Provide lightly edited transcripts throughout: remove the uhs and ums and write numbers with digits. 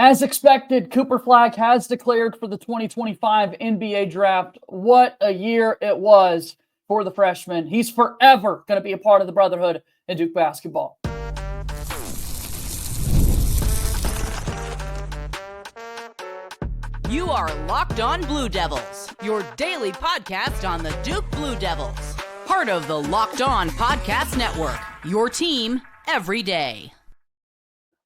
As expected, Cooper Flagg has declared for the 2025 NBA draft. What a year it was for the freshman. He's forever going to be a part of the brotherhood in Duke basketball. You are Locked On Blue Devils, your daily podcast on the Duke Blue Devils. Part of the Locked On Podcast Network, your team every day.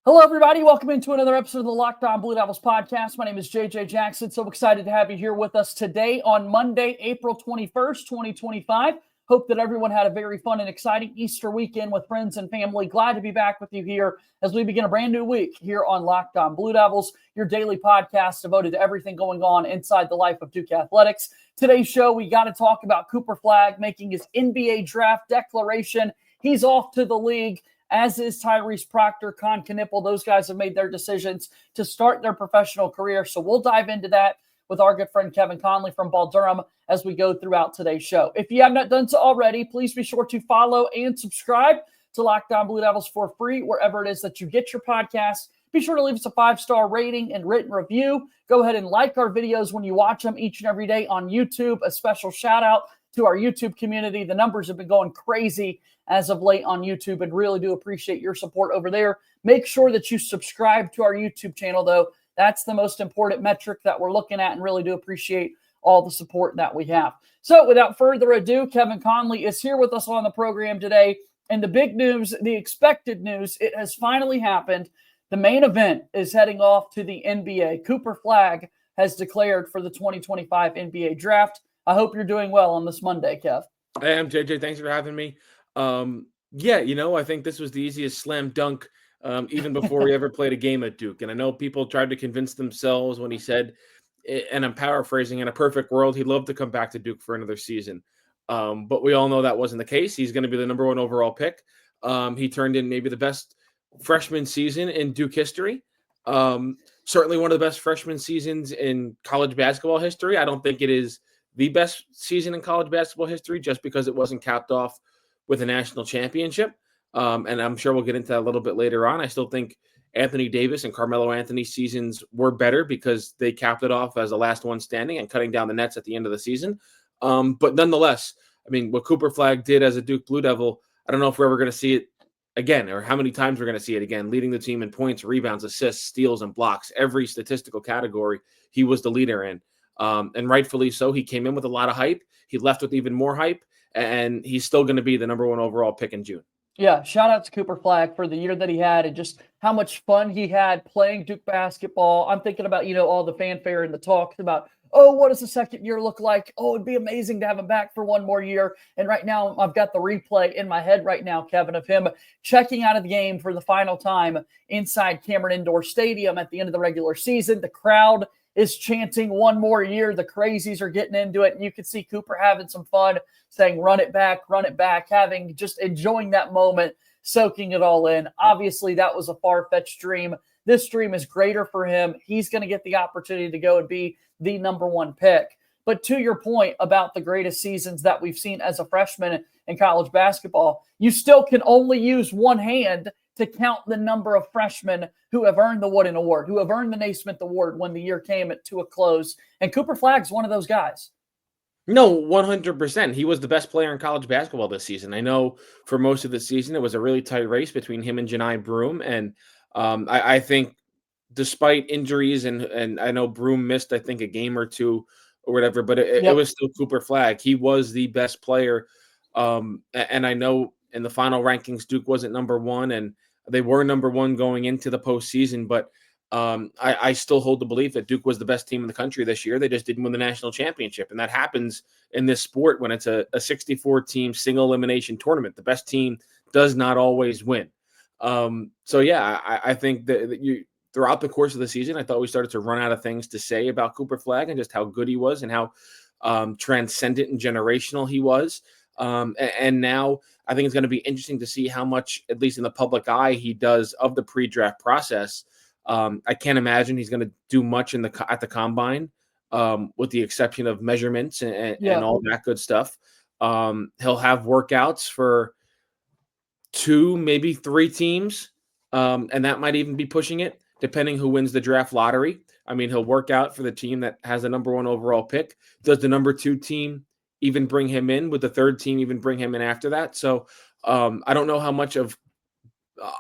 Hello, everybody. Welcome into another episode of the Locked On Blue Devils podcast. My name is JJ Jackson. So excited to have you here with us today on Monday, April 21st, 2025. Hope that everyone had a very fun and exciting Easter weekend with friends and family. Glad to be back with you here as we begin a brand new week here on Locked On Blue Devils, your daily podcast devoted to everything going on inside the life of Duke athletics. Today's show, we got to talk about Cooper Flagg making his NBA draft declaration. He's off to the league, as is Tyrese Proctor, Connelly. Those guys have made their decisions to start their professional career. So we'll dive into that with our good friend Kevin Connelly from Ball Durham as we go throughout today's show. If you have not done so already, please be sure to follow and subscribe to Locked On Blue Devils for free wherever it is that you get your podcasts. Be sure to leave us a 5-star rating and written review. Go ahead and like our videos when you watch them each and every day on YouTube. A special shout out to our YouTube community. The numbers have been going crazy as of late on YouTube and really do appreciate your support over there. Make sure that you subscribe to our YouTube channel, though. That's the most important metric that we're looking at and really do appreciate all the support that we have. So without further ado, Kevin Connelly is here with us on the program today. And the big news, the expected news, it has finally happened. The main event is heading off to the NBA. Cooper Flagg has declared for the 2025 NBA draft. I hope you're doing well on this Monday, Kev. I am, JJ. Thanks for having me. I think this was the easiest slam dunk even before we ever played a game at Duke. And I know people tried to convince themselves when he said, and I'm paraphrasing, in a perfect world, he'd love to come back to Duke for another season. But we all know that wasn't the case. He's going to be the number one overall pick. He turned in maybe the best freshman season in Duke history. Certainly one of the best freshman seasons in college basketball history. I don't think it is the best season in college basketball history just because it wasn't capped off with a national championship. And I'm sure we'll get into that a little bit later on. I still think Anthony Davis and Carmelo Anthony's seasons were better because they capped it off as the last one standing and cutting down the nets at the end of the season. But nonetheless, I mean, what Cooper Flagg did as a Duke Blue Devil, I don't know if we're ever going to see it again or how many times we're going to see it again, leading the team in points, rebounds, assists, steals, and blocks. Every statistical category he was the leader in. And rightfully so. He came in with a lot of hype. He left with even more hype, and he's still going to be the number one overall pick in June. Yeah, shout out to Cooper Flagg for the year that he had and just how much fun he had playing Duke basketball. I'm thinking about, all the fanfare and the talks about, what does the second year look like? Oh, it'd be amazing to have him back for one more year. And right now, I've got the replay in my head right now, Kevin, of him checking out of the game for the final time inside Cameron Indoor Stadium at the end of the regular season. The crowd is chanting one more year. The crazies are getting into it. And you can see Cooper having some fun, saying, run it back, having just enjoying that moment, soaking it all in. Obviously, that was a far-fetched dream. This dream is greater for him. He's going to get the opportunity to go and be the number one pick. But to your point about the greatest seasons that we've seen as a freshman in college basketball, you still can only use one hand to count the number of freshmen who have earned the Wooden Award, who have earned the Naismith Award when the year came to a close. And Cooper Flagg's one of those guys. No, 100%. He was the best player in college basketball this season. I know for most of the season, it was a really tight race between him and Janai Broome. And I think despite injuries, and I know Broome missed, I think, a game or two or whatever, but it was still Cooper Flagg. He was the best player. And I know in the final rankings, Duke wasn't number one, and they were number one going into the postseason. But I still hold the belief that Duke was the best team in the country this year. They just didn't win the national championship. And that happens in this sport when it's a 64-team single elimination tournament. The best team does not always win. I think that throughout the course of the season, I thought we started to run out of things to say about Cooper Flagg and just how good he was and how transcendent and generational he was. And now I think it's going to be interesting to see how much, at least in the public eye, he does of the pre-draft process. I can't imagine he's going to do much at the combine, with the exception of measurements and all that good stuff. He'll have workouts for 2, maybe 3 teams, and that might even be pushing it, depending who wins the draft lottery. I mean, he'll work out for the team that has the number 1 overall pick. Does the number 2 team even bring him in? Would the 3rd team even bring him in after that? So I don't know how much of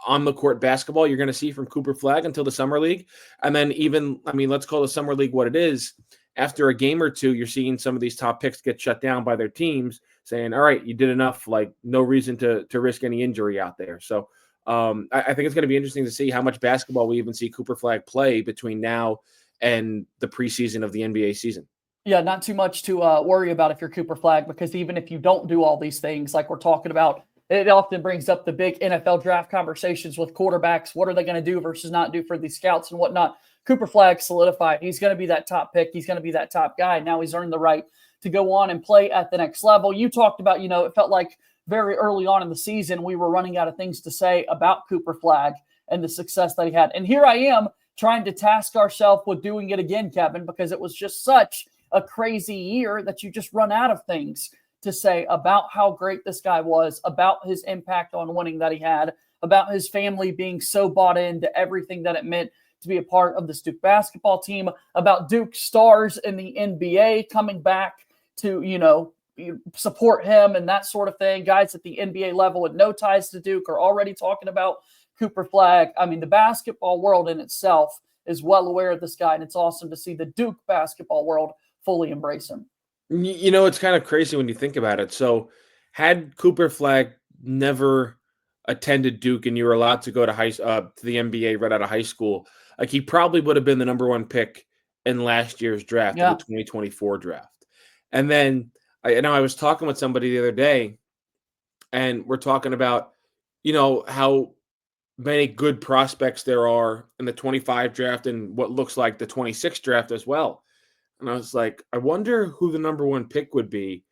on the court basketball you're going to see from Cooper Flagg until the summer league. And then even, I mean, let's call the summer league what it is. After a game or two, you're seeing some of these top picks get shut down by their teams saying, all right, you did enough, like no reason to risk any injury out there. So I think it's going to be interesting to see how much basketball we even see Cooper Flagg play between now and the preseason of the NBA season. Yeah, not too much to worry about if you're Cooper Flagg, because even if you don't do all these things like we're talking about, it often brings up the big NFL draft conversations with quarterbacks. What are they going to do versus not do for these scouts and whatnot? Cooper Flagg solidified. He's going to be that top pick. He's going to be that top guy. Now he's earned the right to go on and play at the next level. You talked about, it felt like very early on in the season, we were running out of things to say about Cooper Flagg and the success that he had. And here I am trying to task ourselves with doing it again, Kevin, because it was just such a crazy year that you just run out of things to say about how great this guy was, about his impact on winning that he had, about his family being so bought into everything that it meant to be a part of this Duke basketball team, about Duke stars in the NBA coming back to, support him and that sort of thing. Guys at the NBA level with no ties to Duke are already talking about Cooper Flagg. I mean, the basketball world in itself is well aware of this guy, and it's awesome to see the Duke basketball world fully embrace him. It's kind of crazy when you think about it. So had Cooper Flagg never attended Duke and you were allowed to go to the NBA right out of high school, like he probably would have been the number 1 pick in last year's draft, the 2024 draft. And then I was talking with somebody the other day, and we're talking about, how many good prospects there are in the 25 draft and what looks like the 26 draft as well. And I was like, I wonder who the number 1 pick would be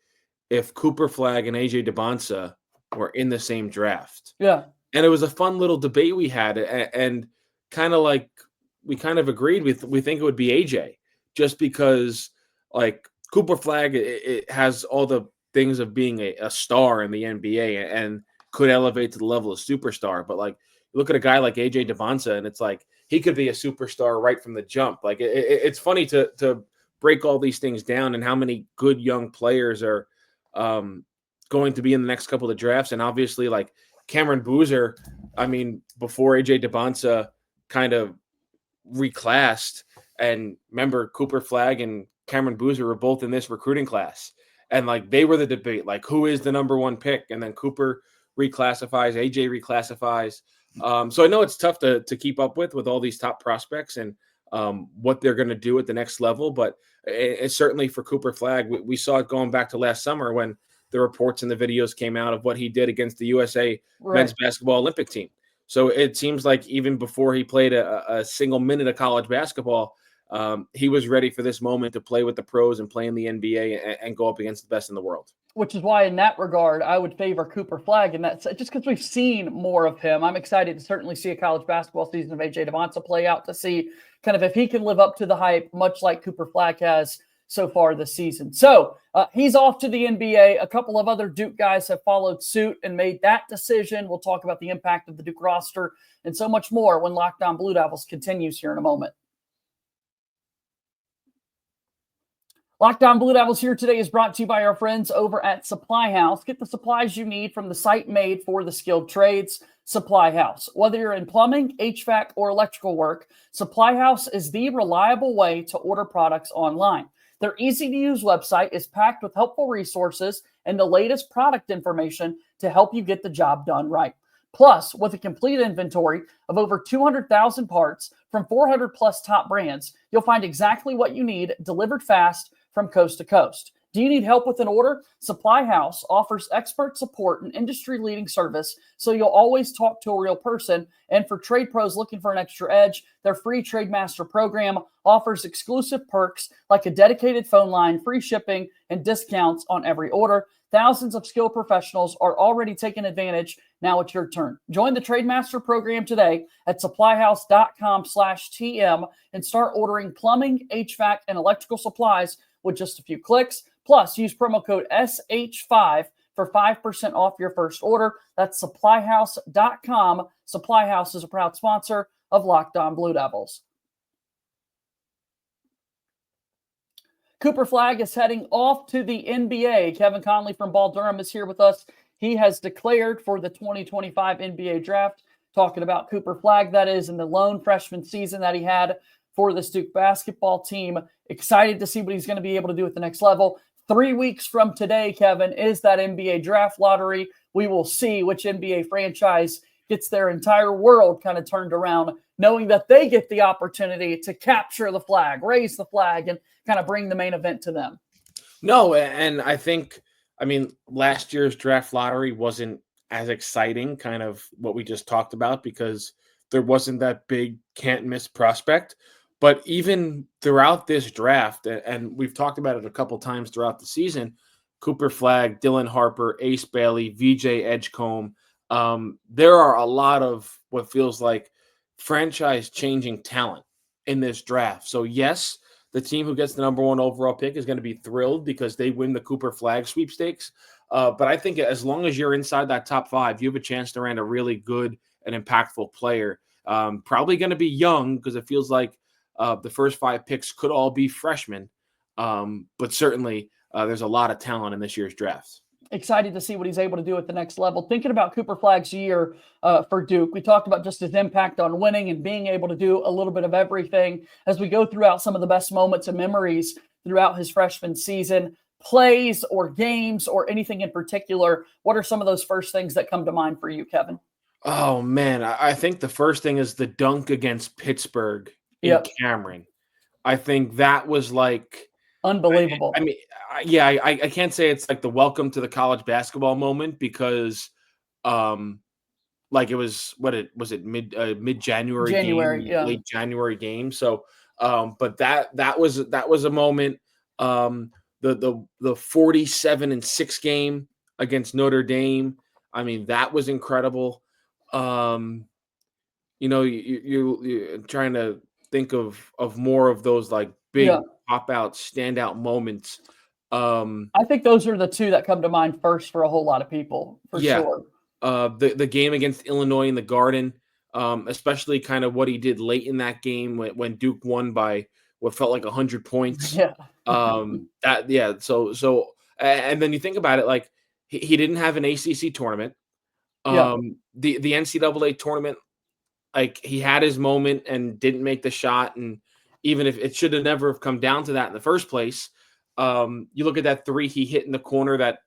if Cooper Flagg and AJ DeBonsa were in the same draft. Yeah. And it was a fun little debate we had, and kind of like we kind of agreed we think it would be AJ, just because like Cooper Flagg it has all the things of being a star in the NBA and could elevate to the level of superstar. But like, look at a guy like AJ DeBonsa, and it's like he could be a superstar right from the jump. Like it's funny to break all these things down and how many good young players are going to be in the next couple of drafts. And obviously, like Cameron Boozer, I mean, before AJ DeBonsa kind of reclassed, and remember Cooper Flagg and Cameron Boozer were both in this recruiting class. And like they were the debate, like who is the number 1 pick? And then Cooper reclassifies, AJ reclassifies. So I know it's tough to keep up with all these top prospects and what they're going to do at the next level. But it's certainly for Cooper Flagg, we saw it going back to last summer when the reports and the videos came out of what he did against the USA men's basketball Olympic team. So it seems like even before he played a single minute of college basketball, he was ready for this moment to play with the pros and play in the NBA and go up against the best in the world. Which is why in that regard, I would favor Cooper Flagg. And that's just because we've seen more of him. I'm excited to certainly see a college basketball season of AJ DeBonsa play out to see kind of if he can live up to the hype, much like Cooper Flagg has so far this season. So he's off to the NBA. A couple of other Duke guys have followed suit and made that decision. We'll talk about the impact of the Duke roster and so much more when Locked On Blue Devils continues here in a moment. Locked On Blue Devils here today is brought to you by our friends over at Supply House. Get the supplies you need from the site made for the skilled trades, Supply House. Whether you're in plumbing, HVAC, or electrical work, Supply House is the reliable way to order products online. Their easy-to-use website is packed with helpful resources and the latest product information to help you get the job done right. Plus, with a complete inventory of over 200,000 parts from 400-plus top brands, you'll find exactly what you need delivered fast from coast to coast. Do you need help with an order? Supply House offers expert support and industry-leading service, so you'll always talk to a real person. And for trade pros looking for an extra edge, their free Trade Master program offers exclusive perks like a dedicated phone line, free shipping, and discounts on every order. Thousands of skilled professionals are already taking advantage. Now it's your turn. Join the Trade Master program today at supplyhouse.com/TM and start ordering plumbing, HVAC, and electrical supplies with just a few clicks. Plus, use promo code SH5 for 5% off your first order. That's supplyhouse.com. Supply House is a proud sponsor of Locked On Blue Devils. Cooper Flagg is heading off to the NBA. Kevin Connelly from Ball Durham is here with us. He has declared for the 2025 NBA draft, talking about Cooper Flagg, that is, in the lone freshman season that he had for this Duke basketball team. Excited to see what he's going to be able to do at the next level. 3 weeks from today, Kevin, is that NBA draft lottery. We will see which NBA franchise gets their entire world kind of turned around, knowing that they get the opportunity to capture the flag, raise the flag, and kind of bring the main event to them. No, and I think, last year's draft lottery wasn't as exciting, kind of what we just talked about, because there wasn't that big can't miss prospect. But even throughout this draft, and we've talked about it a couple times throughout the season, Cooper Flagg, Dylan Harper, Ace Bailey, VJ Edgecombe, there are a lot of what feels like franchise-changing talent in this draft. So yes, the team who gets the number 1 overall pick is going to be thrilled because they win the Cooper Flagg sweepstakes. But I think as long as you're inside that top 5, you have a chance to land a really good and impactful player. Probably going to be young because it feels like the first 5 picks could all be freshmen. But certainly there's a lot of talent in this year's drafts. Excited to see what he's able to do at the next level. Thinking about Cooper Flagg's year for Duke, we talked about just his impact on winning and being able to do a little bit of everything. As we go throughout some of the best moments and memories throughout his freshman season, plays or games or anything in particular, what are some of those first things that come to mind for you, Kevin? Oh, man. I think the first thing is the dunk against Pittsburgh in Cameron. I think that was like unbelievable. I can't say it's like the welcome to the college basketball moment because like it was mid-January game, late January game. So but that was a moment. The 47-6 game against Notre Dame. That was incredible. You're trying to think of more of those like big pop out, standout moments. I think those are the two that come to mind first for a whole lot of people, for sure. The game against Illinois in the Garden, especially kind of what he did late in that game when Duke won by what felt like 100 points. Yeah. So and then you think about it, like he didn't have an ACC tournament. The NCAA tournament, like he had his moment and didn't make the shot, and even if it should have never have come down to that in the first place, you look at that 3 he hit in the corner that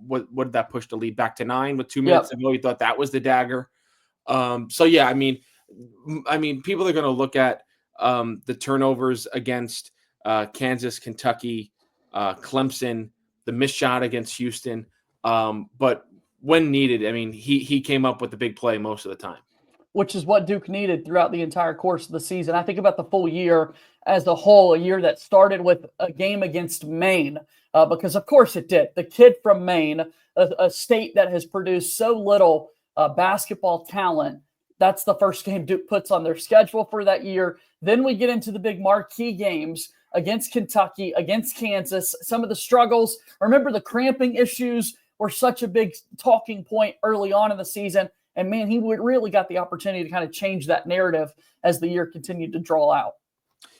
what did that push the lead back to 9 with 2 minutes to go? You thought that was the dagger. People are going to look at the turnovers against Kansas, Kentucky, Clemson, the missed shot against Houston. But when needed, he came up with the big play most of the time, which is what Duke needed throughout the entire course of the season. I think about the full year as a whole, a year that started with a game against Maine, because of course it did. The kid from Maine, a state that has produced so little basketball talent, that's the first game Duke puts on their schedule for that year. Then we get into the big marquee games against Kentucky, against Kansas, some of the struggles. Remember, the cramping issues were such a big talking point early on in the season. And man, he really got the opportunity to kind of change that narrative as the year continued to draw out.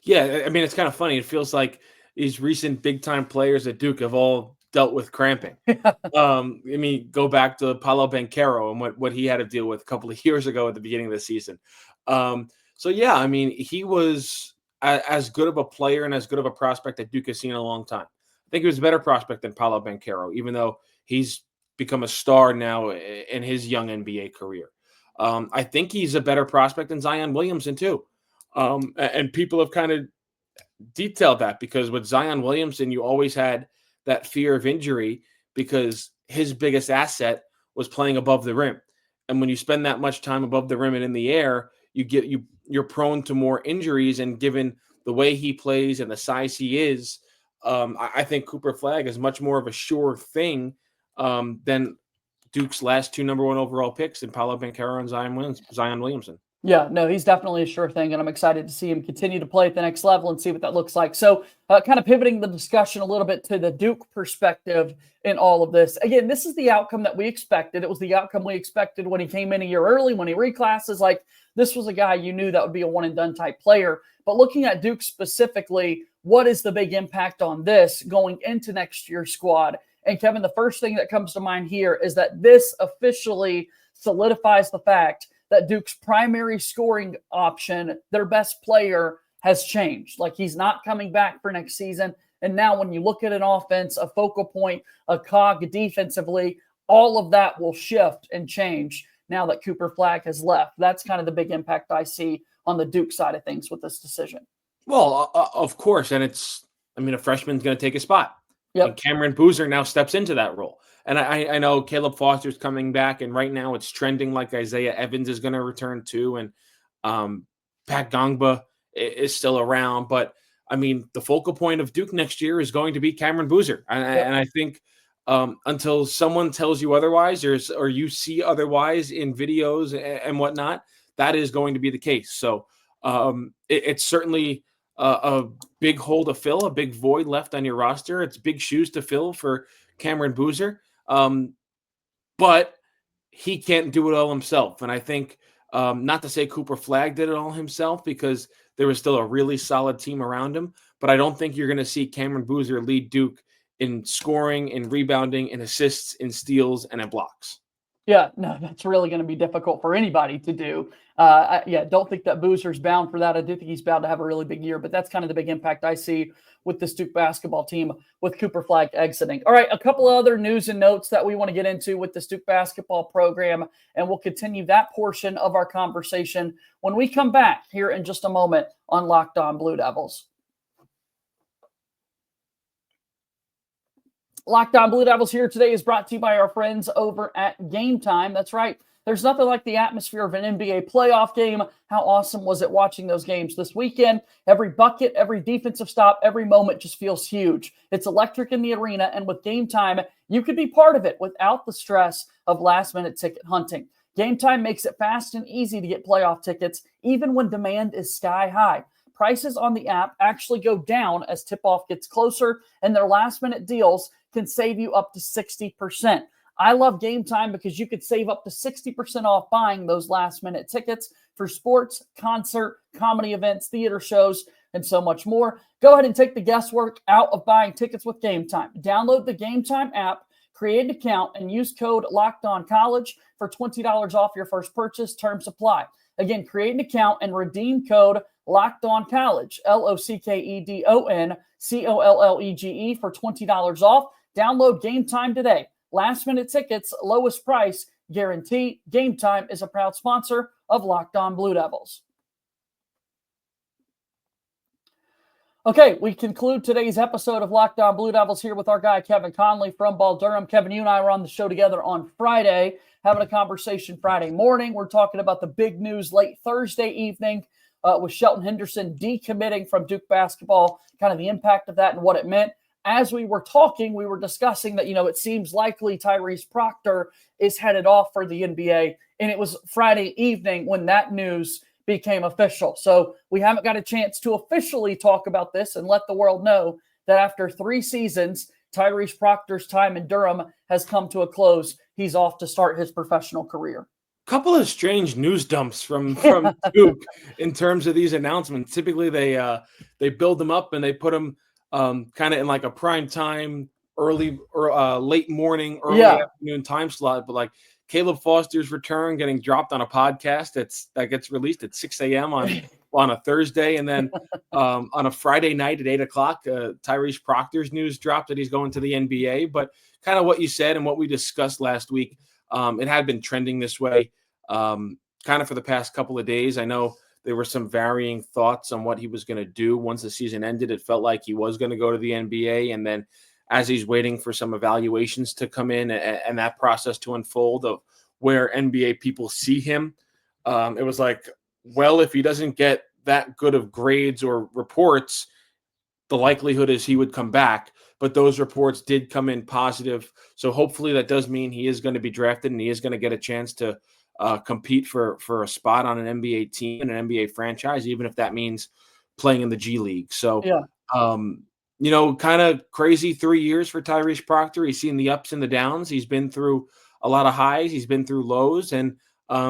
Yeah, it's kind of funny. It feels like these recent big-time players at Duke have all dealt with cramping. Go back to Paolo Banchero and what he had to deal with a couple of years ago at the beginning of the season. He was as good of a player and as good of a prospect that Duke has seen in a long time. I think he was a better prospect than Paolo Banchero, even though he's become a star now in his young NBA career. I think he's a better prospect than Zion Williamson too. And people have kind of detailed that because with Zion Williamson, you always had that fear of injury because his biggest asset was playing above the rim. And when you spend that much time above the rim and in the air, you're prone to more injuries. And given the way he plays and the size he is, I think Cooper Flagg is much more of a sure thing than Duke's last 2 number 1 overall picks in Paolo Banchero and Zion Williamson. Yeah, no, he's definitely a sure thing, and I'm excited to see him continue to play at the next level and see what that looks like. So kind of pivoting the discussion a little bit to the Duke perspective in all of this. Again, this is the outcome that we expected. It was the outcome we expected when he came in a year early, when he reclasses. Like, this was a guy you knew that would be a one and done type player. But looking at Duke specifically, what is the big impact on this going into next year's squad? And Kevin, the first thing that comes to mind here is that this officially solidifies the fact that Duke's primary scoring option, their best player, has changed. Like, he's not coming back for next season. And now when you look at an offense, a focal point, a cog defensively, all of that will shift and change now that Cooper Flagg has left. That's kind of the big impact I see on the Duke side of things with this decision. Well, of course. And a freshman's going to take a spot. Yep. And Cameron Boozer now steps into that role. And I know Caleb Foster's coming back, and right now it's trending like Isaiah Evans is going to return too. And Pat Gongba is still around. But, the focal point of Duke next year is going to be Cameron Boozer. And I think until someone tells you otherwise or you see otherwise in videos and whatnot, that is going to be the case. So it's certainly a big hole to fill, a big void left on your roster. It's big shoes to fill for Cameron Boozer. But he can't do it all himself. And I think not to say Cooper Flagg did it all himself, because there was still a really solid team around him. But I don't think you're going to see Cameron Boozer lead Duke in scoring, in rebounding, in assists, in steals, and in blocks. Yeah, no, that's really going to be difficult for anybody to do. Don't think that Boozer's bound for that. I do think he's bound to have a really big year, but that's kind of the big impact I see with this Duke basketball team with Cooper Flagg exiting. All right, a couple of other news and notes that we want to get into with this Duke basketball program, and we'll continue that portion of our conversation when we come back here in just a moment on Locked On Blue Devils. Locked On Blue Devils here today is brought to you by our friends over at Game Time. That's right. There's nothing like the atmosphere of an NBA playoff game. How awesome was it watching those games this weekend? Every bucket, every defensive stop, every moment just feels huge. It's electric in the arena, and with Game Time, you could be part of it without the stress of last-minute ticket hunting. Game Time makes it fast and easy to get playoff tickets, even when demand is sky high. Prices on the app actually go down as tip-off gets closer, and their last-minute deals can save you up to 60%. I love Game Time because you could save up to 60% off buying those last-minute tickets for sports, concert, comedy events, theater shows, and so much more. Go ahead and take the guesswork out of buying tickets with Game Time. Download the Game Time app, create an account, and use code LOCKEDONCollege for $20 off your first purchase. Terms apply. Again, create an account and redeem code LOCKEDONCollege, LOCKEDONCOLLEGE for $20 off. Download Game Time today. Last-minute tickets, lowest price, guarantee. Game Time is a proud sponsor of Locked On Blue Devils. Okay, we conclude today's episode of Locked On Blue Devils here with our guy Kevin Connelly from Ball Durham. Kevin, you and I were on the show together on Friday, having a conversation Friday morning. We're talking about the big news late Thursday evening with Shelton Henderson decommitting from Duke basketball, kind of the impact of that and what it meant. As we were talking, we were discussing that, it seems likely Tyrese Proctor is headed off for the NBA. And it was Friday evening when that news became official. So we haven't got a chance to officially talk about this and let the world know that after 3 seasons, Tyrese Proctor's time in Durham has come to a close. He's off to start his professional career. Couple of strange news dumps from Duke in terms of these announcements. Typically, they build them up and they put them kind of in like a prime time, early or late morning, early afternoon time slot. But like Caleb Foster's return getting dropped on a podcast that gets released at 6 a.m. on a Thursday, and then on a Friday night at 8 o'clock, Tyrese Proctor's news dropped that he's going to the NBA. But kind of what you said and what we discussed last week. It had been trending this way kind of for the past couple of days. I know there were some varying thoughts on what he was going to do once the season ended. It felt like he was going to go to the NBA. And then as he's waiting for some evaluations to come in and that process to unfold of where NBA people see him, it was like, well, if he doesn't get that good of grades or reports, the likelihood is he would come back. But those reports did come in positive. So hopefully that does mean he is going to be drafted and he is going to get a chance to compete for a spot on an NBA team and an NBA franchise, even if that means playing in the G League. So, kind of crazy 3 years for Tyrese Proctor. He's seen the ups and the downs. He's been through a lot of highs. He's been through lows. And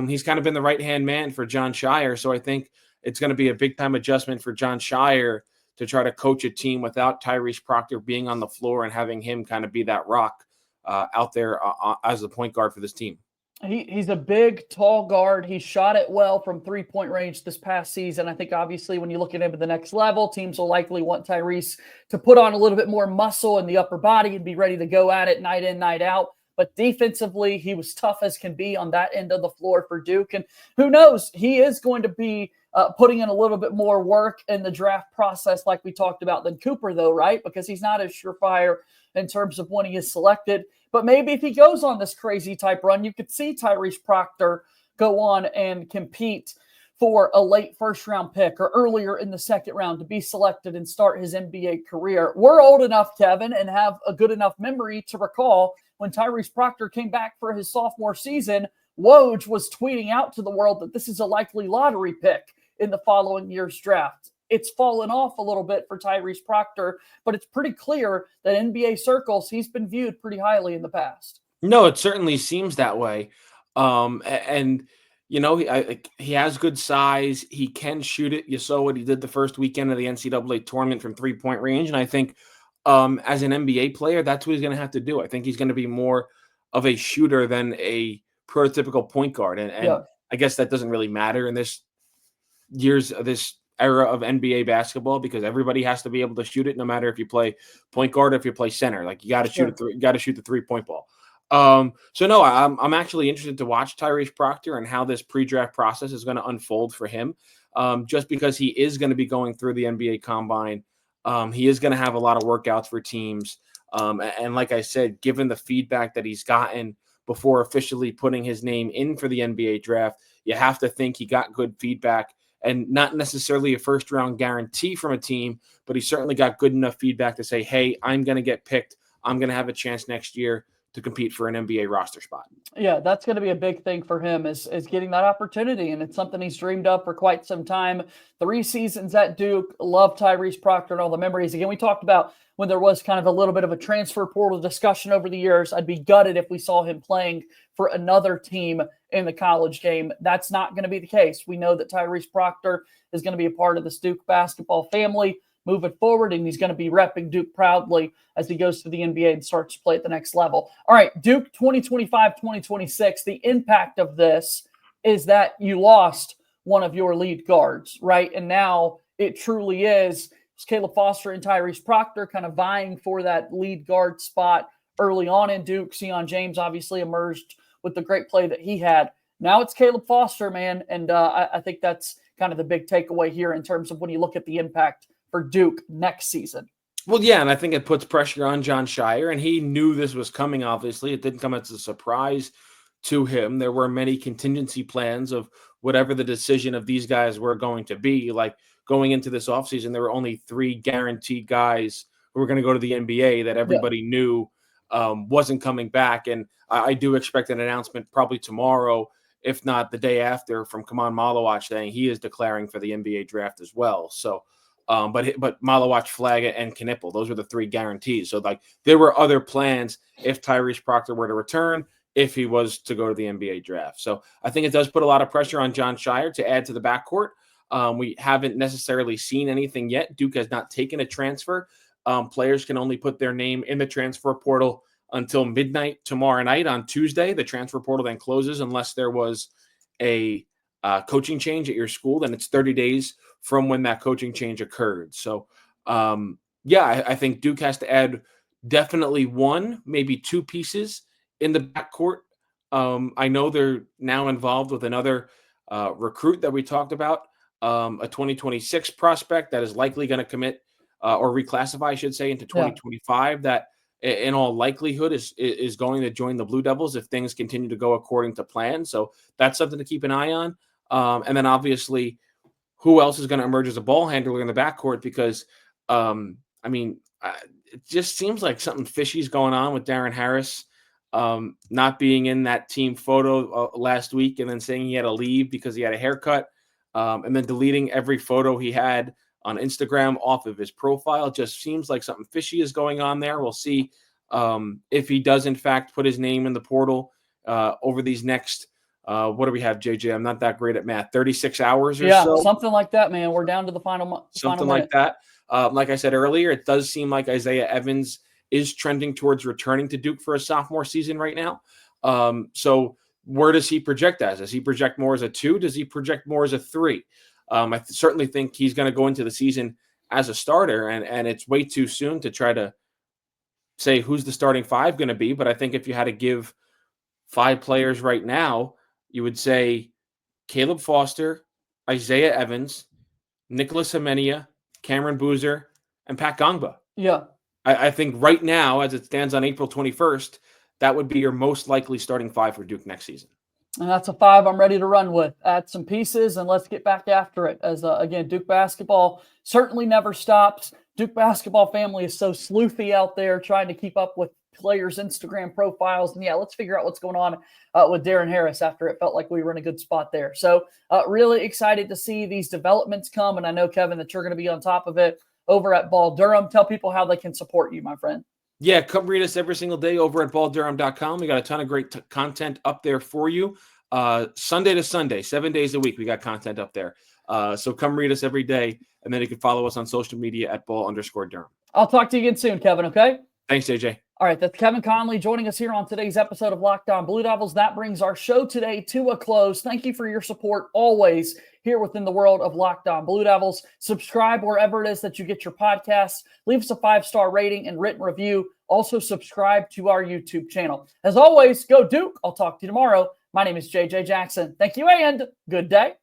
he's kind of been the right-hand man for John Shire. So I think it's going to be a big-time adjustment for John Shire to try to coach a team without Tyrese Proctor being on the floor and having him kind of be that rock out there as the point guard for this team. He's a big, tall guard. He shot it well from three-point range this past season. I think obviously when you look at him at the next level, teams will likely want Tyrese to put on a little bit more muscle in the upper body and be ready to go at it night in, night out. But defensively, he was tough as can be on that end of the floor for Duke. And who knows, he is going to be putting in a little bit more work in the draft process like we talked about than Cooper, though, right? Because he's not as surefire in terms of when he is selected. But maybe if he goes on this crazy type run, you could see Tyrese Proctor go on and compete for a late first-round pick or earlier in the second round to be selected and start his NBA career. We're old enough, Kevin, and have a good enough memory to recall when Tyrese Proctor came back for his sophomore season, Woj was tweeting out to the world that this is a likely lottery pick in the following year's draft. It's fallen off a little bit for Tyrese Proctor, but it's pretty clear that NBA circles, he's been viewed pretty highly in the past. No, it certainly seems that way. And you know, he has good size. He can shoot it. You saw what he did the first weekend of the NCAA tournament from three-point range. And I think as an NBA player, that's what he's going to have to do. I think he's going to be more of a shooter than a prototypical point guard. And I guess that doesn't really matter in this era of NBA basketball because everybody has to be able to shoot it, no matter if you play point guard or if you play center. Like you got to shoot it. You got to shoot the 3-point ball. So no, I'm actually interested to watch Tyrese Proctor and how this pre-draft process is going to unfold for him. Just because he is going to be going through the NBA combine. He is going to have a lot of workouts for teams. And like I said, given the feedback that he's gotten before officially putting his name in for the NBA draft, you have to think he got good feedback and not necessarily a first-round guarantee from a team, but he certainly got good enough feedback to say, hey, I'm going to get picked. I'm going to have a chance next year to compete for an NBA roster spot. Yeah, that's going to be a big thing for him is getting that opportunity, and it's something he's dreamed of for quite some time. 3 seasons at Duke, love Tyrese Proctor and all the memories. Again, we talked about when there was kind of a little bit of a transfer portal discussion over the years. I'd be gutted if we saw him playing for another team in the college game. That's not going to be the case. We know that Tyrese Proctor is going to be a part of this Duke basketball family moving forward, and he's going to be repping Duke proudly as he goes to the NBA and starts to play at the next level. All right, Duke 2025-2026, the impact of this is that you lost one of your lead guards, right? And now it truly is Caleb Foster and Tyrese Proctor kind of vying for that lead guard spot early on in Duke. Sion James obviously emerged with the great play that he had. Now it's Caleb Foster, man, and I think that's kind of the big takeaway here in terms of when you look at the impact for Duke next season. Well, yeah, and I think it puts pressure on John Shire, and he knew this was coming, obviously. It didn't come as a surprise to him. There were many contingency plans of whatever the decision of these guys were going to be. Like going into this offseason, there were only 3 guaranteed guys who were going to go to the NBA that everybody knew wasn't coming back. And I do expect an announcement probably tomorrow, if not the day after, from Kaman Malawach saying he is declaring for the NBA draft as well. So, but Malawach, Flagg, and Connelly, those were the 3 guarantees. So, like, there were other plans if Tyrese Proctor were to return, if he was to go to the NBA draft. So, I think it does put a lot of pressure on John Shire to add to the backcourt. We haven't necessarily seen anything yet. Duke has not taken a transfer. Players can only put their name in the transfer portal until midnight tomorrow night on Tuesday. The transfer portal then closes unless there was a coaching change at your school. Then it's 30 days from when that coaching change occurred. So, I think Duke has to add definitely 1, maybe 2 pieces in the backcourt. I know they're now involved with another recruit that we talked about, a 2026 prospect that is likely going to commit or reclassify, I should say, into 2025. That in all likelihood is going to join the Blue Devils if things continue to go according to plan. So that's something to keep an eye on. And then obviously, who else is going to emerge as a ball handler in the backcourt? Because, it just seems like something fishy is going on with Darren Harris not being in that team photo last week and then saying he had to leave because he had a haircut and then deleting every photo he had on Instagram off of his profile. Just seems like something fishy is going on there. We'll see if he does, in fact, put his name in the portal over these next What do we have, JJ? I'm not that great at math. 36 hours or Yeah, so. something like that, man. We're down to the Something like that. Like I said earlier, it does seem like Isaiah Evans is trending towards returning to Duke for a sophomore season right now. So where does he project as? Does he project more as a 2? Does he project more as a 3? I certainly think he's going to go into the season as a starter, and it's way too soon to try to say who's the starting 5 going to be. But I think if you had to give 5 players right now, you would say Caleb Foster, Isaiah Evans, Nicholas Amenia, Cameron Boozer, and Pat Gongba. Yeah. I think right now, as it stands on April 21st, that would be your most likely starting 5 for Duke next season. And that's a 5 I'm ready to run with. Add some pieces, and let's get back after it. As again, Duke basketball certainly never stops. Duke basketball family is so sleuthy out there trying to keep up with players' Instagram profiles. And yeah, let's figure out what's going on with Darren Harris after it felt like we were in a good spot there. So really excited to see these developments come. And I know, Kevin, that you're going to be on top of it over at Ball Durham. Tell people how they can support you, my friend. Yeah, come read us every single day over at balldurham.com. We got a ton of great content up there for you. Sunday to Sunday, 7 days a week, we got content up there. So come read us every day, and then you can follow us on social media at ball_Durham. I'll talk to you again soon, Kevin, okay? Thanks, JJ. All right, that's Kevin Connelly joining us here on today's episode of Locked On Blue Devils. That brings our show today to a close. Thank you for your support always here within the world of Locked On Blue Devils. Subscribe wherever it is that you get your podcasts. Leave us a 5-star rating and written review. Also, subscribe to our YouTube channel. As always, go Duke. I'll talk to you tomorrow. My name is JJ Jackson. Thank you and good day.